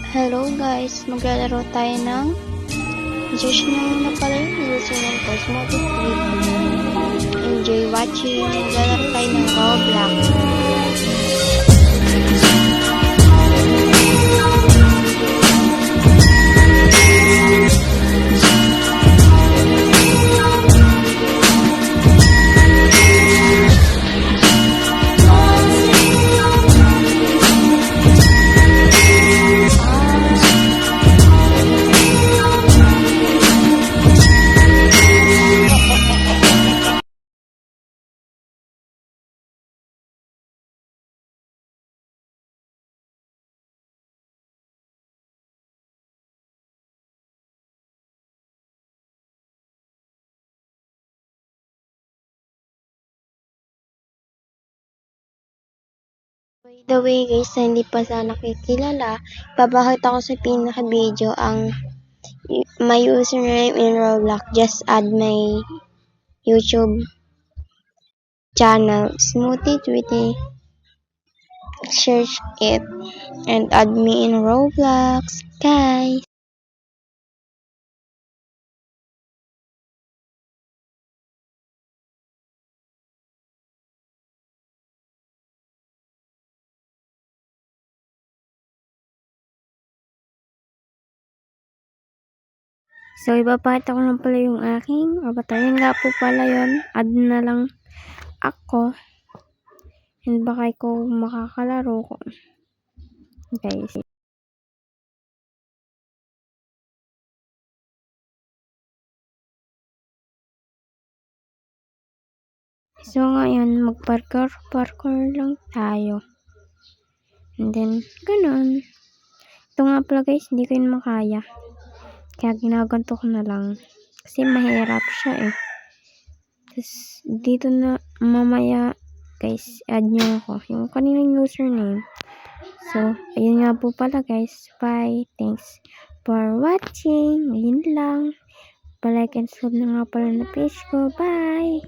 Hello guys, maglalaro tayo ng just na pala yung user ng Cosmotic Creed. Enjoy watching, maglalaro tayo ng Roblox. By the way guys, na hindi pa sa nakikilala, papakita ko sa pinaka-video ang my username in Roblox. Just add my YouTube channel, Smoothie Tweety. Search it and add me in Roblox, guys. So, ipapakita ko lang pala yung aking avatayan nga po pala yun. Add na lang ako. And baka ikaw makakalaro ko. Guys. So, ngayon, mag-parkour lang tayo. And then, ganun. Ito nga pala guys, hindi ko yun makaya. Kaya ginaganto ko na lang. Kasi mahirap siya eh. Tapos, dito na mamaya, guys, add nyo ako. Yung kaninang username. So, ayun nga po pala guys. Bye. Thanks for watching. Ayun lang. Pa-like and sub na nga pala na page ko. Bye.